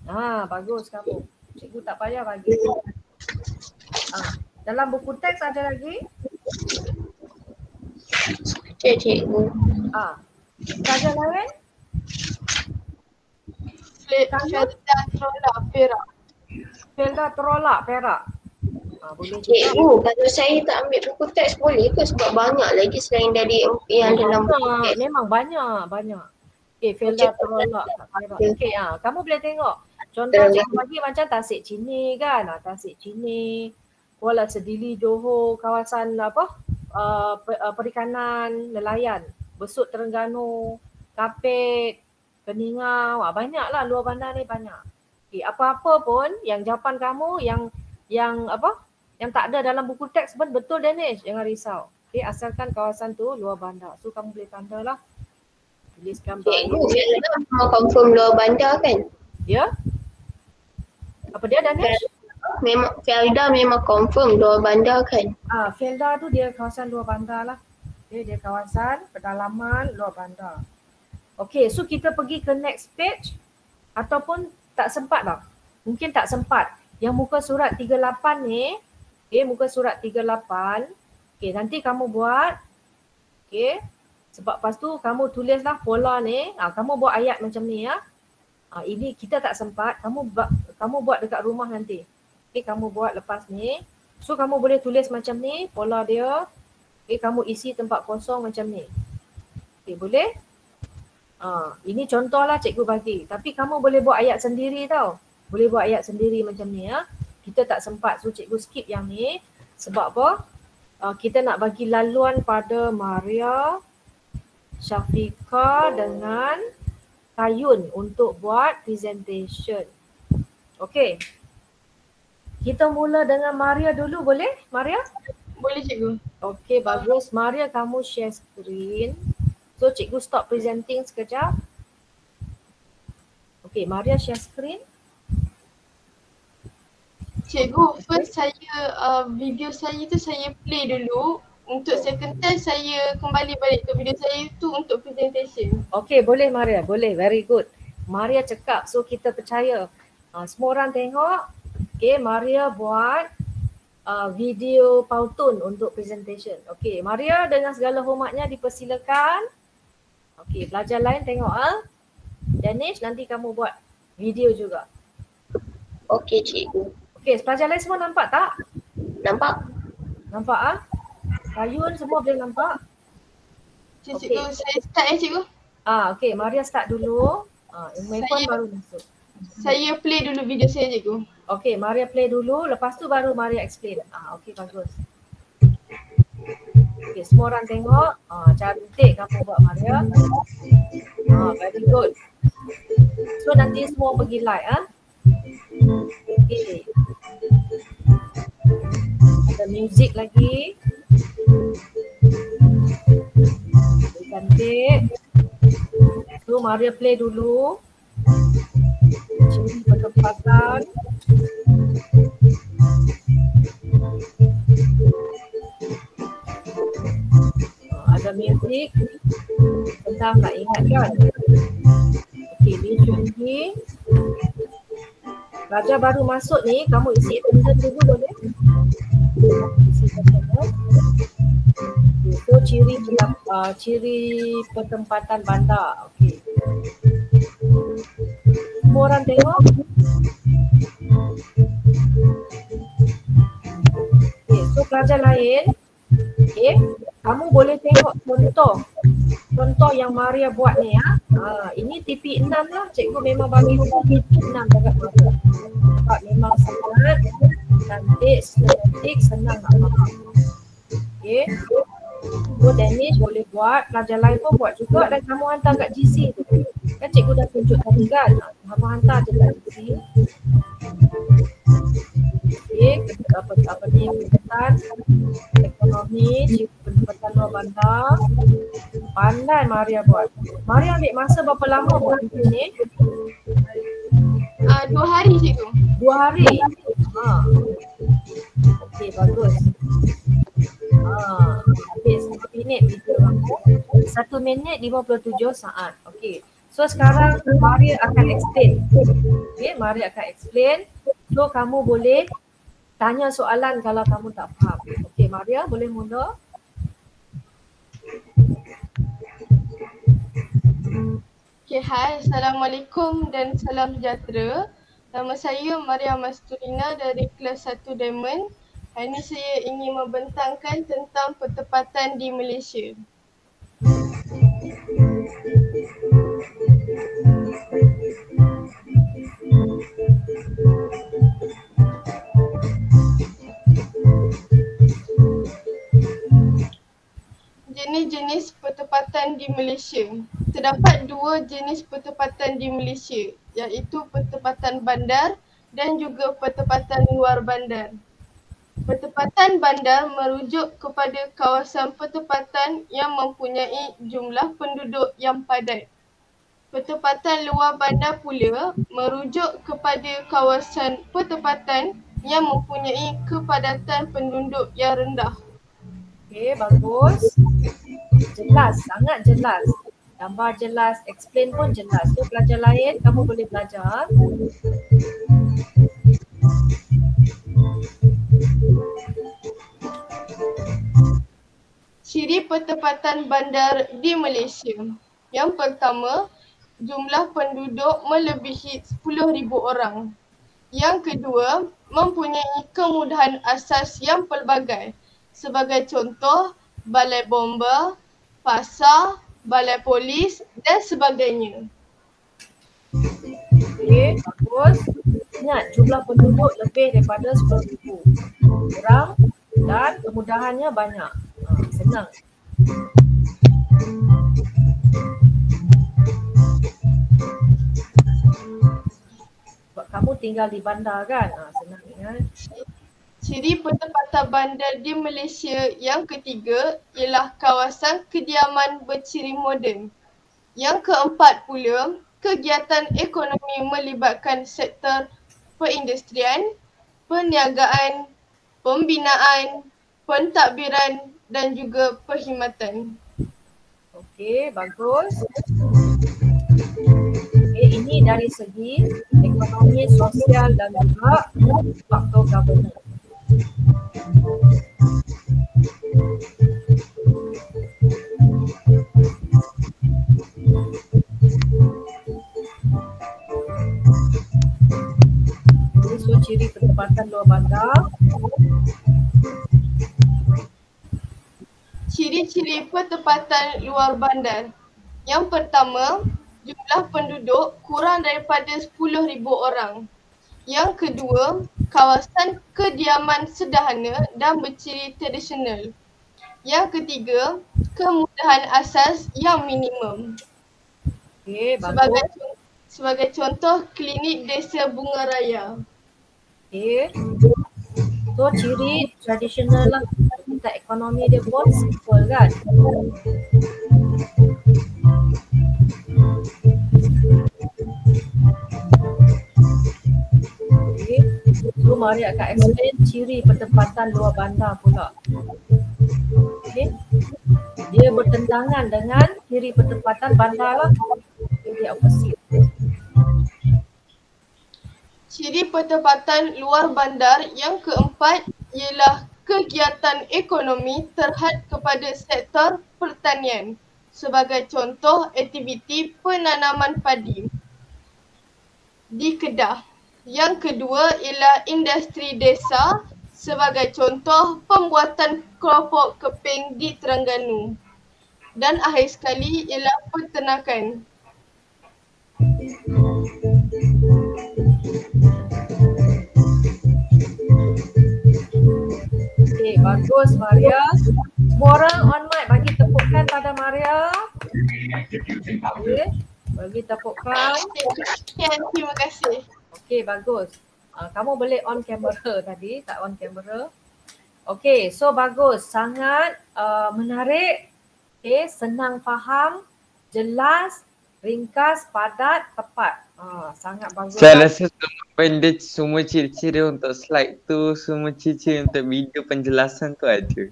Bagus kamu. Cikgu tak payah bagi. Dalam buku teks ada lagi? Cikgu. Pelajar lain? Felda Terolak Perak. Felda Terolak Perak. Boleh juga. Cikgu, kalau saya tak ambil buku teks boleh ke? Sebab banyak lagi selain dari yang dalam buku teks. Memang banyak. Okey, Felda Terolak kat Perak. Okey, kamu boleh tengok. Contoh cikgu bagi macam Tasik Chini kan. Tasik Chini, Kuala Sedili, Johor, kawasan perikanan, nelayan, Besut Terengganu, Kapit, Keningau, banyaklah luar bandar ni banyak. Okay, apa-apa pun yang jawapan kamu yang tak ada dalam buku teks pun betul Danish, jangan risau. Okay, asalkan kawasan tu luar bandar. So kamu boleh tandalah. Tuliskan Cikgu, Felda memang confirm luar bandar kan? Ya? Apa dia Danish? Memang Felda memang confirm luar bandar kan? Felda tu dia kawasan luar bandar lah. Dia kawasan pedalaman luar bandar. Okay, so kita pergi ke next page ataupun tak sempat tak? Mungkin tak sempat. Yang muka surat 38 ni, muka surat 38, nanti kamu buat, sebab lepas tu kamu tulislah pola ni, kamu buat ayat macam ni ya. Ini kita tak sempat, kamu buat dekat rumah nanti. Kamu buat lepas ni. So kamu boleh tulis macam ni, pola dia. Kamu isi tempat kosong macam ni. Boleh? Ini contohlah cikgu bagi. Tapi kamu boleh buat ayat sendiri tau. Boleh buat ayat sendiri macam ni ya. Kita tak sempat, so cikgu skip yang ni. Sebab apa? Kita nak bagi laluan pada Maria, Syafiqah dengan Kayun untuk buat presentation. Okey. Kita mula dengan Maria dulu, boleh? Maria? Boleh cikgu. Okey, bagus. Maria, kamu share screen. So, cikgu stop presenting sekejap. Okey, Maria share screen. Cikgu, first saya video saya tu saya play dulu. Untuk second time saya kembali balik ke video saya tu untuk presentation. Okey, boleh Maria. Boleh, very good. Maria cakap, so kita percaya. Semua orang tengok. Okey, Maria buat video pautun untuk presentation. Okey, Maria dengan segala hormatnya dipersilakan. Okey, pelajar lain tengok Danish, nanti kamu buat video juga. Okey cikgu. Okey, pelajar lain semua nampak tak? Nampak? Nampak Kayun semua boleh nampak? Cikgu, saya start cikgu. Okey, Maria start dulu. Irfan baru masuk. Saya play dulu video saya cikgu. Okey, Maria play dulu, lepas tu baru Maria explain. Okey, bagus. Okey, semua orang tengok. Cantik kamu buat Maria. Very good. So nanti semua pergi live Okey. Ada music lagi. Cantik. So Maria play dulu. Ciri pertempatan. Ada music. Tentang tak ingat kan? Okey, visual ni. Pelajar baru masuk ni, kamu isi attendance dulu boleh? Isi attendance. So ciri pertempatan bandar. Okey. Semua orang tengok. Okay, so pelajar lain, kamu boleh tengok contoh yang Maria buat ni ini TP6 lah, cikgu memang bagi TP6 dekat Maria. Sebab memang sangat cantik, sinematik, senang nak faham. Okay. So Danish boleh buat, pelajar lain pun buat juga dan kamu hantar kat GC tu. Kan cikgu dah tunjuk tadi kan, kamu hantar je kat GC. Okay, apa ni pendekatan ekonomi, ciri pendekatan luar bandar. Pandai Maria buat. Maria ambil masa berapa lama buat video ni? 2 hari cikgu. 2 hari? Okey, bagus. Habis 1 minit video kamu. 1 minit 57 saat. Okey. So sekarang Maria akan explain. Okey, Maria akan explain. So kamu boleh tanya soalan kalau kamu tak faham. Okey, Maria boleh mula. Okay, hai. Assalamualaikum dan salam sejahtera. Nama saya Maria Masturina dari kelas 1 Diamond. Hari ini saya ingin membentangkan tentang pertempatan di Malaysia. Jenis-jenis pertempatan di Malaysia. Terdapat 2 jenis pertempatan di Malaysia, iaitu pertempatan bandar dan juga pertempatan luar bandar. Pertempatan bandar merujuk kepada kawasan pertempatan yang mempunyai jumlah penduduk yang padat. Pertempatan luar bandar pula merujuk kepada kawasan pertempatan yang mempunyai kepadatan penduduk yang rendah. Okey, bagus. Jelas, sangat jelas. Gambar jelas, explain pun jelas. So pelajar lain, kamu boleh belajar. Ciri pertempatan bandar di Malaysia. Yang pertama, jumlah penduduk melebihi 10,000 orang. Yang kedua, mempunyai kemudahan asas yang pelbagai. Sebagai contoh, balai bomba, pasar, balai polis dan sebagainya. Okey, bagus. Ingat, jumlah penduduk lebih daripada 10,000 orang dan kemudahannya banyak. Senang. Sebab kamu tinggal di bandar kan? Senang ingat. Ciri pertempatan bandar di Malaysia yang ketiga ialah kawasan kediaman berciri moden. Yang keempat pula, kegiatan ekonomi melibatkan sektor perindustrian, perniagaan, pembinaan, pentadbiran dan juga perkhidmatan. Okey, bagus. Okey, ini dari segi ekonomi, sosial dan juga faktor governance. So ciri pertempatan luar bandar. Ciri-ciri pertempatan luar bandar. Yang pertama, jumlah penduduk kurang daripada 10,000 orang. Yang kedua, kawasan kediaman sederhana dan berciri tradisional. Yang ketiga, kemudahan asas yang minimum. Okey, bagus. Sebagai contoh, klinik Desa Bunga Raya. Okey. So ciri tradisional lah. Kita ekonomi dia pun simple kan. Okay. So mari akan explain ciri pertempatan luar bandar pula. Okay. Dia bertentangan dengan ciri pertempatan bandar lah. Dia opposite. Ciri pertempatan luar bandar yang keempat ialah kegiatan ekonomi terhad kepada sektor pertanian. Sebagai contoh, aktiviti penanaman padi di Kedah. Yang kedua ialah industri desa. Sebagai contoh, pembuatan keropok keping di Terengganu. Dan akhir sekali ialah peternakan. Okay, bagus Maria. Semua orang on mic bagi tepukan pada Maria. Okay, bagi tepukan. Terima kasih. Okay, bagus. Kamu boleh on kamera tadi, tak on kamera. Okay, so bagus. Sangat menarik. Okay, senang faham, jelas, ringkas, padat, tepat. Sangat bagus. Saya rasa semua benda, semua ciri-ciri untuk slide tu, semua ciri-ciri untuk video penjelasan tu ada.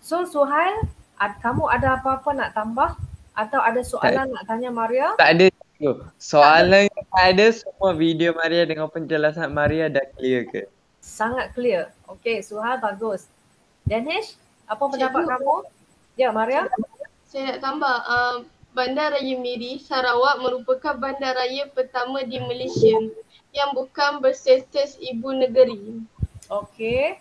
So Suhail, kamu ada apa-apa nak tambah? Atau ada soalan nak tanya Maria? Tak ada. Soalan yang tak ada, semua video Maria dengan penjelasan Maria dah clear ke? Sangat clear. Okay, Suhail bagus. Danish, apa pendapat kamu? Ya, Maria? Saya nak tambah, Bandaraya Miri, Sarawak merupakan bandaraya pertama di Malaysia yang bukan berstatus ibu negeri. Okey.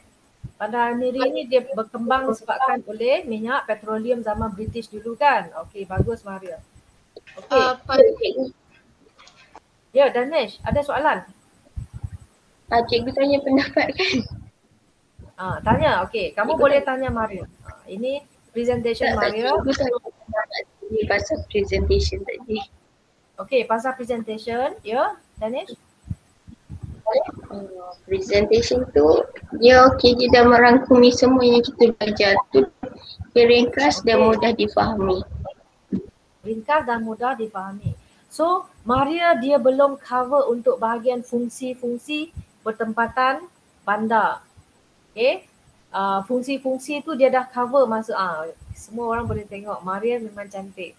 Bandaraya Miri ni dia berkembang disebabkan oleh minyak petroleum zaman British dulu kan? Okey, bagus Maria. Okey. Ya, Danish, ada soalan? Cikgu tanya pendapat kan? Tanya. Okey, kamu boleh tanya Maria. Ini presentation Maria. Cikgu tanya pendapat pasal presentation tadi. Okey, pasal presentation, ya, Danish? Presentation tu dia okey, dia dah merangkumi semua yang kita belajar tu. Dia ringkas dan mudah difahami. Ringkas dan mudah difahami. So, Maria dia belum cover untuk bahagian fungsi-fungsi pertempatan bandar. Okay. Fungsi-fungsi tu dia dah cover masa semua orang boleh tengok Maria memang cantik.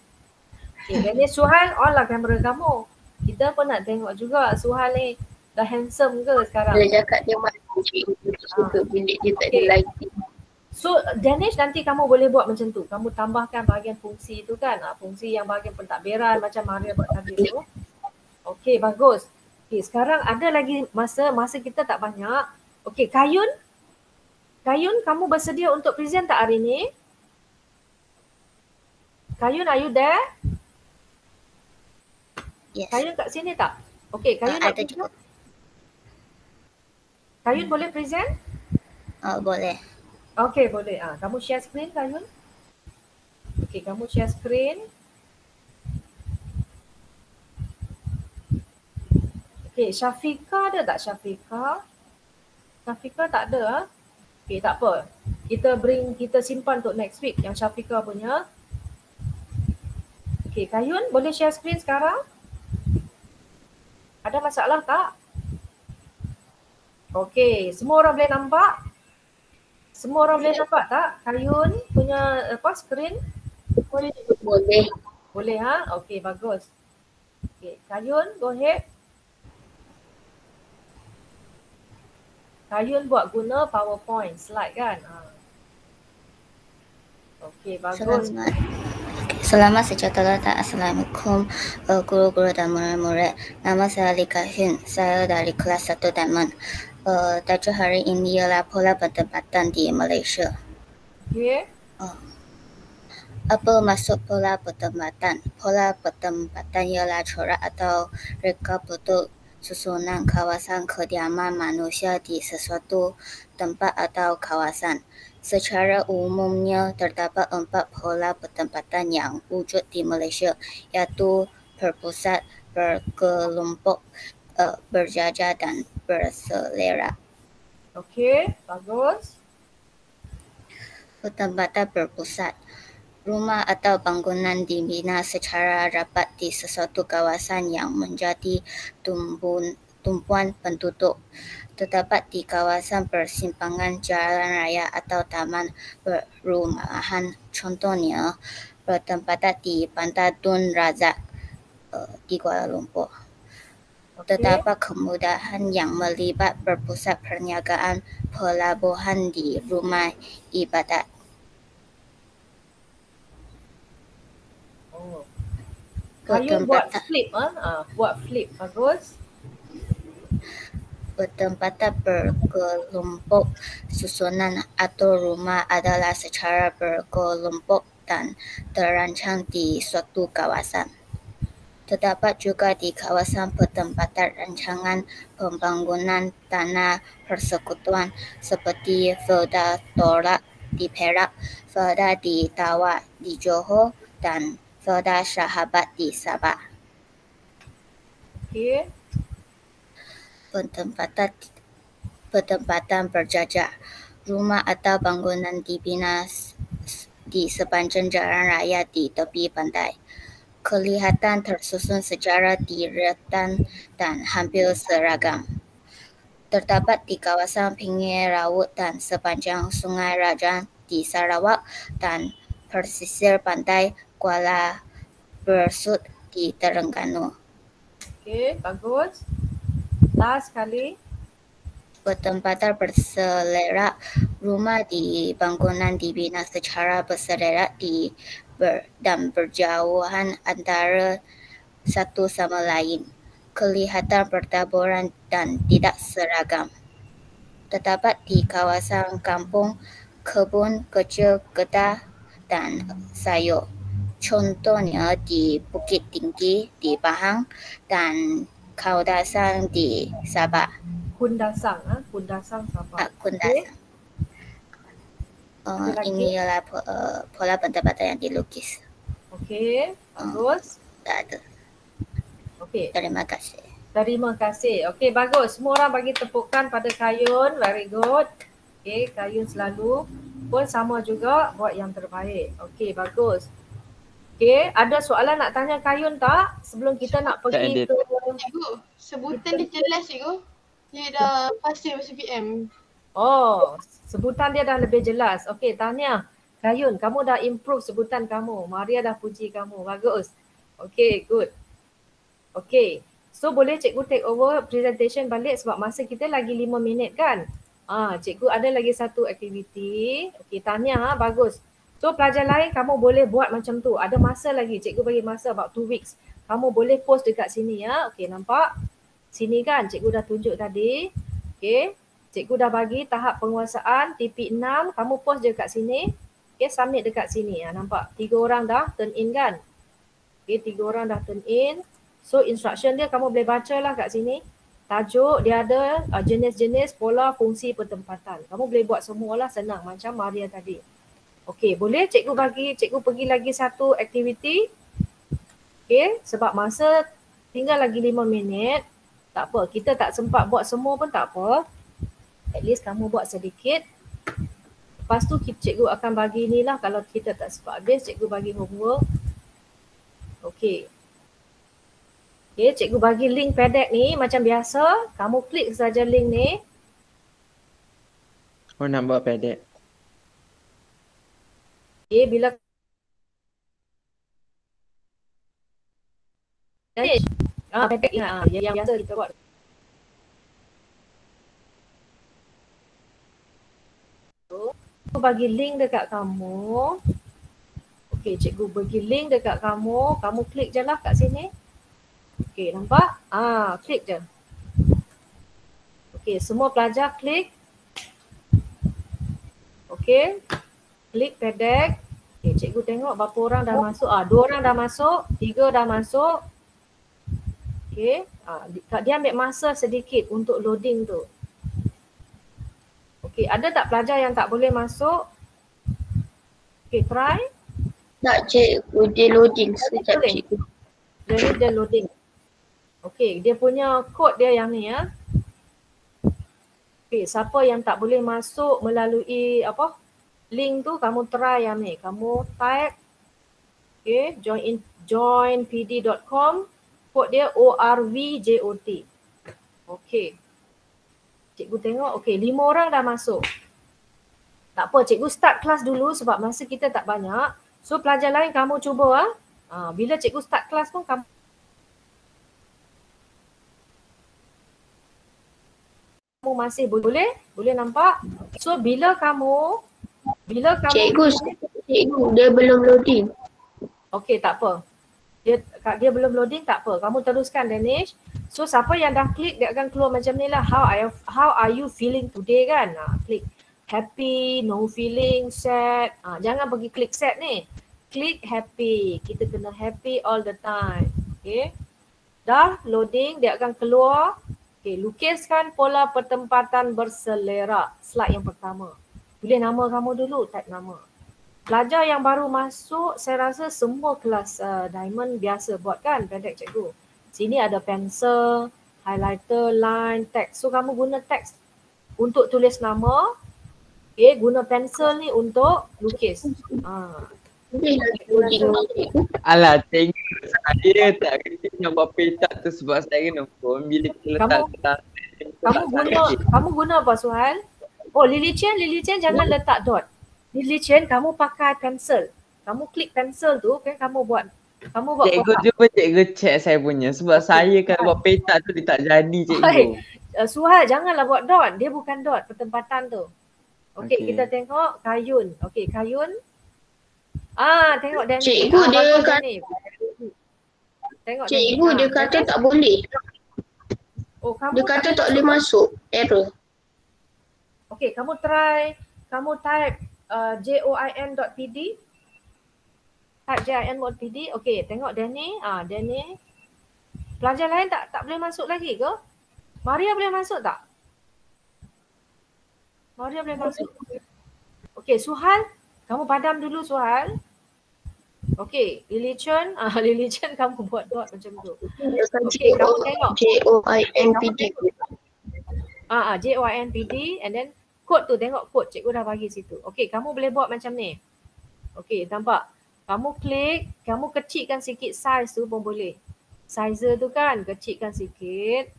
Okay, jadi Suhail on lah kamera kamu. Kita pun nak tengok juga Suhail ni dah handsome ke sekarang? Dia cakap dia malu juga bilik dia tak ada lighting. So Danish nanti kamu boleh buat macam tu. Kamu tambahkan bahagian fungsi tu kan. Fungsi yang bahagian pentadbiran macam Maria buat tadi tu. Okey, bagus. Okey, sekarang ada lagi masa kita tak banyak. Okey, Kayun, kamu bersedia untuk present tak hari ni? Kayun, are you there? Yes. Kayun kat sini tak? Okey, Kayun nak present? Kayun boleh present? Boleh. Okey, boleh. Kamu share screen, Kayun. Okey, kamu share screen. Okey, Syafiqah ada tak Syafiqah? Syafiqah tak ada. Okey, tak apa. Kita simpan untuk next week yang Syafiqah punya. Okey, Kayun boleh share screen sekarang? Ada masalah tak? Okey, semua orang boleh nampak? Semua orang boleh nampak tak? Kayun punya screen? Boleh. Boleh Okey, bagus. Okey, Kayun go ahead. Kayun buat guna PowerPoint slide kan? Okey, bagus. Selamat sejahtera. Assalamualaikum guru-guru dan murid-murid. Nama saya Lee Kayun. Saya dari kelas 1 Diamond. Tajuk hari ini ialah pola pertempatan di Malaysia. Okey. Apa maksud pola pertempatan? Pola pertempatan ialah corak atau reka bentuk susunan kawasan kediaman manusia di sesuatu tempat atau kawasan. Secara umumnya terdapat 4 pola pertempatan yang wujud di Malaysia, iaitu berpusat, berkelompok, berjajar dan berselera. Okey, bagus. Pertempatan berpusat. Rumah atau bangunan dibina secara rapat di sesuatu kawasan yang menjadi tumpuan penduduk. Terdapat di kawasan persimpangan jalan raya atau taman perumahan. Contohnya, bertempatan di Bandar Tun Razak di Kuala Lumpur. Terdapat kemudahan yang melibat berpusat perniagaan pelabuhan di rumah ibadat. Oh. Kayu buat Bertempatan flip buat flip bagus. bertempatan berkelompok susunan atau rumah adalah secara berkelompok dan terancang di suatu kawasan. Terdapat juga di kawasan pertempatan rancangan pembangunan tanah persekutuan seperti Felda Torak di Perak, Felda di Tawau di Johor dan Felda Sahabat di Sabah. Okey. Pertempatan berjajar. Rumah atau bangunan dibina di sepanjang jalan raya di tepi pantai. Kelihatan tersusun secara diretan dan hampir seragam. Terdapat di kawasan pinggir laut dan sepanjang Sungai Rajan di Sarawak dan pesisir pantai Kuala Bersut di Terengganu. Okey, bagus. Last sekali. Pertempatan berselera. Rumah di bangunan dibina secara berselerak dan berjauhan antara satu sama lain. Kelihatan bertaburan dan tidak seragam. Terdapat di kawasan kampung, kebun kecil, kedai dan sayur. Contohnya di Bukit Tinggi di Pahang dan Kundasang di Sabah. Kundasang Kundasang Sabah. Kundasang. Ini ialah pola pertempatan yang dilukis. Okey, bagus. Tak ada. Okey. Terima kasih. Terima kasih. Okey, bagus. Semua orang bagi tepukan pada Kayun. Very good. Okey, Kayun selalu pun sama juga buat yang terbaik. Okey, bagus. Okey, ada soalan nak tanya Kayun tak? Sebelum kita nak pergi ke... Cikgu, sebutan dia jelas cikgu. Dia dah pasti CPM. Oh, sebutan dia dah lebih jelas. Okey, tahniah. Kayun, kamu dah improve sebutan kamu. Maria dah puji kamu. Bagus. Okey, good. Okey. So boleh cikgu take over presentation balik sebab masa kita lagi 5 minit kan? Cikgu ada lagi satu aktiviti. Okey, tahniah bagus. So pelajar lain kamu boleh buat macam tu. Ada masa lagi. Cikgu bagi masa about 2 weeks. Kamu boleh post dekat sini ya. Okey, nampak? Sini kan cikgu dah tunjuk tadi. Okey. Cikgu dah bagi tahap penguasaan TP6. Kamu post je kat sini. Okey, submit dekat sini. Nampak? 3 orang dah turn in kan? Okey, 3 orang dah turn in. So instruction dia kamu boleh baca lah kat sini. Tajuk dia ada jenis-jenis pola fungsi pertempatan. Kamu boleh buat semualah, senang macam Maria tadi. Okey, boleh cikgu pergi lagi satu aktiviti. Okey, sebab masa tinggal lagi 5 minit. Tak apa, kita tak sempat buat semua pun tak apa. At least kamu buat sedikit. Lepas tu cikgu akan bagi ni lah kalau kita tak sempat habis, cikgu bagi homework. Okey. Okey, cikgu bagi link PDF ni macam biasa. Kamu klik saja link ni. Oh, nak buat PDF. Okey, bila PDF yang biasa kita buat. Cikgu bagi link dekat kamu. Okey, cikgu bagi link dekat kamu. Kamu klik je lah kat sini. Okey, nampak? Klik je. Okey, semua pelajar klik. Okey. Klik PDF. Okay, cikgu tengok berapa orang dah masuk. 2 orang dah masuk, 3 dah masuk. Okay, dia ambil masa sedikit untuk loading tu. Okay, ada tak pelajar yang tak boleh masuk? Okay, try. Tak cikgu, dia loading sekejap Boleh. cikgu. Dia loading. Okay, dia punya kod dia yang ni ya. Okay, siapa yang tak boleh masuk melalui apa link tu, kamu try yang ni. Kamu type okay, joinpd.com, kod dia ORVJOT. Okay. Cikgu tengok, okay, 5 orang dah masuk. Tak apa, cikgu start kelas dulu sebab masa kita tak banyak. So pelajar lain kamu cuba bila cikgu start kelas pun kamu masih boleh nampak. So bila kamu Cikgu, dia belum loading. okey, tak apa. Dia belum loading, tak apa. Kamu teruskan Danish. So siapa yang dah klik dia akan keluar macam ni lah. How are you feeling today kan? Klik happy, no feeling, sad. Jangan pergi klik sad ni. Klik happy. Kita kena happy all the time. Okay. Dah loading, dia akan keluar. Okay, lukiskan pola pertempatan berselera. Slide yang pertama. Pilih nama kamu dulu, type nama. Pelajar yang baru masuk, saya rasa semua kelas Diamond biasa buat kan, pendek cikgu. Sini ada pensel, highlighter, line, teks. So kamu guna teks untuk tulis nama. Okay, guna pensel ni untuk lukis. Alah, tengok saya tak kerti nak buat peta tu sebab saya kena phone bila kita letak kamu guna apa Suhal? Oh, Lily Chen jangan letak dot. Lily Chen, kamu pakai pensel. Kamu klik pensel tu kan, kamu buat cikgu kotak. cuba cikgu check saya punya sebab saya kalau buat peta tu dia tak jadi cikgu. Suhal, janganlah buat dot. Dia bukan dot pertempatan tu. Okey, kita tengok Kayun. Okey, Kayun. Tengok Danny. Cikgu dia kata, tengok cikgu dia kata tak boleh. Oh, kamu Dia kata tak boleh masuk, error. Okey, kamu type join.pd. Type join.pd. Okey, tengok Danny. Danny. Pelajar lain tak boleh masuk lagi ke? Maria boleh masuk tak? Maria boleh masuk. Okey, Suhal, kamu padam dulu Suhal. Okey, Lily Chen kamu buat dot macam tu. Okey, kamu tengok JOINPD. JOINPD and then kod tu, tengok kod cikgu dah bagi situ. Okey, kamu boleh buat macam ni. Okey, nampak? Kamu klik, kamu kecilkan sikit size tu pun boleh. Size tu kan, kecilkan sikit.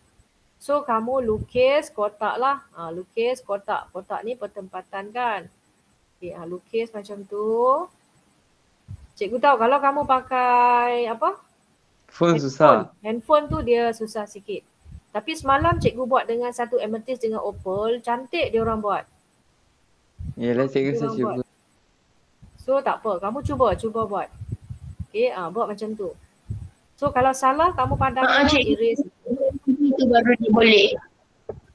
So kamu lukis kotak lah. Lukis kotak. Kotak ni pertempatan kan. Okey, lukis macam tu. Cikgu tahu kalau kamu pakai apa? Handphone tu dia susah sikit. Tapi semalam cikgu buat dengan satu amethyst dengan opal, cantik dia orang buat. Yalah cikgu saya cuba. So tak apa, kamu cuba buat. Okey, buat macam tu. So kalau salah kamu padam erase. Itu baru dia boleh.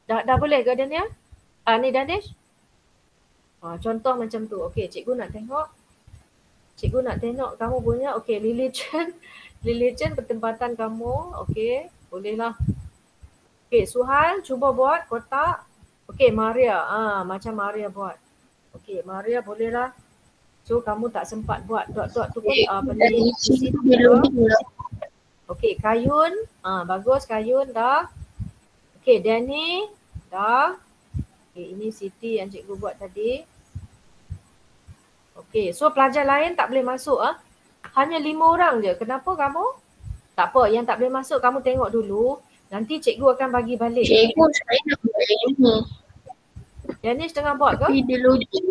Dah boleh ke Dania? Ni Danish? Contoh macam tu. Okey, cikgu nak tengok kamu punya. Okey, Lily Chen pertempatan kamu. Okey, bolehlah. Okey, Suhal cuba buat kotak. Okey, Maria. Macam Maria buat. Okey, Maria bolehlah. So kamu tak sempat buat dot-dot tu Okey, Kayun. Bagus Kayun dah. Okey, Danny dah. Okey, ini Siti yang cikgu buat tadi. Okey, so pelajar lain tak boleh masuk Hanya 5 orang je. Kenapa kamu? Tak apa, yang tak boleh masuk kamu tengok dulu. Nanti cikgu akan bagi balik. Cikgu, saya nak buat yang ni. Danish tengah buat ke? Tapi dia loading.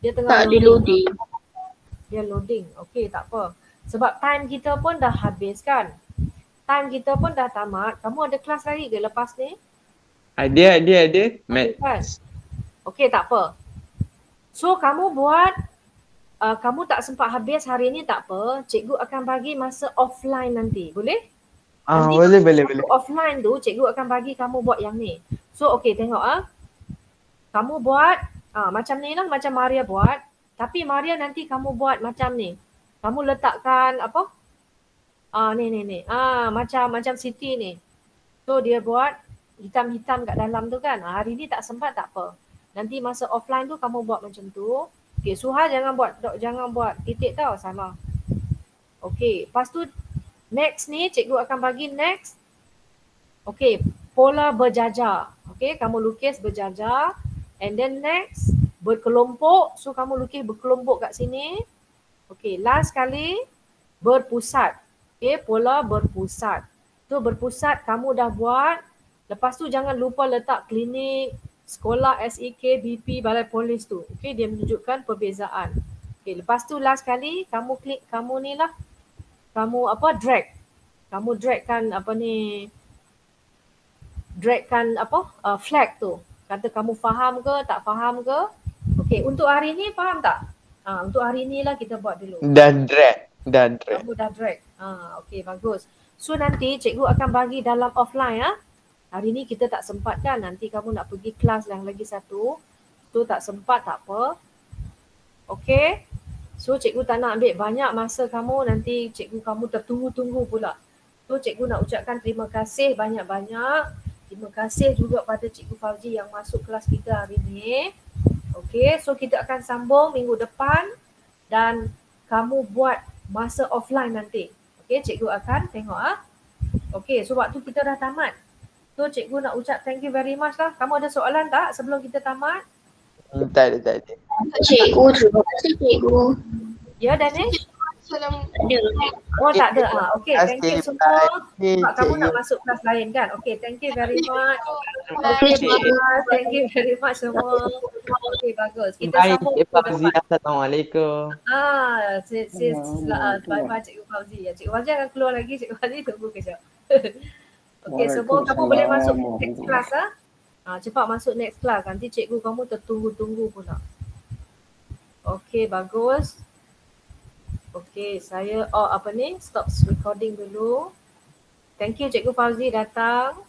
Dia tengah Tak, dia loading. Dia loading. Okey, tak apa. Sebab time kita pun dah habis kan? Time kita pun dah tamat. Kamu ada kelas lagi ke lepas ni? Ada. Math. Okey, tak apa. So kamu buat, kamu tak sempat habis hari ni tak apa. Cikgu akan bagi masa offline nanti. Boleh? Boleh. Offline tu cikgu akan bagi kamu buat yang ni. So okey, tengok Kamu buat macam ni lah, macam Maria buat. Tapi Maria nanti kamu buat macam ni. Kamu letakkan apa? Ni. Macam Siti ni. So dia buat hitam-hitam kat dalam tu kan. Hari ni tak sempat tak apa. Nanti masa offline tu kamu buat macam tu. Okay, Suha jangan buat titik tau, salah. Okay, lepas tu next ni cikgu akan bagi next. Okay, pola berjajar. Okay, kamu lukis berjajar. And then next, berkelompok. So kamu lukis berkelompok kat sini. Okay, last kali berpusat. Okay, pola berpusat. So berpusat kamu dah buat. Lepas tu jangan lupa letak klinik, sekolah, SEK, BP, balai polis tu. Okay, dia menunjukkan perbezaan. Okay, lepas tu last kali kamu klik, kamu ni lah. Kamu drag. Kamu dragkan flag tu. Kata kamu faham ke, tak faham ke. Okay, untuk hari ni faham tak? Untuk hari ni lah kita buat dulu. Dah drag. Kamu dah drag. Okay, bagus. So nanti cikgu akan bagi dalam offline . Hari ni kita tak sempat kan, nanti kamu nak pergi kelas yang lagi satu. So tak sempat, tak apa. Okay. So cikgu tak nak ambil banyak masa kamu, nanti cikgu kamu tertunggu-tunggu pula. So cikgu nak ucapkan terima kasih banyak-banyak. Terima kasih juga pada Cikgu Fauzi yang masuk kelas kita hari ni. Okay, so kita akan sambung minggu depan dan kamu buat masa offline nanti. Okay, cikgu akan tengok . Okay, so waktu kita dah tamat. So cikgu nak ucap thank you very much lah. Kamu ada soalan tak sebelum kita tamat? Tak ada. Cikgu, terima kasih cikgu. Ya, Danish? Ada. Oh, tak ada. Okay, thank you semua. Sebab kamu nak Cikgu. masuk kelas lain kan? Okay, thank you very much. Okay, cikgu. Thank you very much semua. Okay, bagus. Kita Baik, sambung Cik minggu Fauzi. depan. Assalamualaikum. Bye-bye Cikgu Fauzi. Cikgu Fauzi akan keluar lagi. Cikgu Fauzi tunggu kejap. Okay, semua kamu boleh masuk next class . Cepat masuk next class. Nanti cikgu kamu tertunggu-tunggu pula. Okay, bagus. Okay, saya stop recording dulu. Thank you Cikgu Fauzi datang.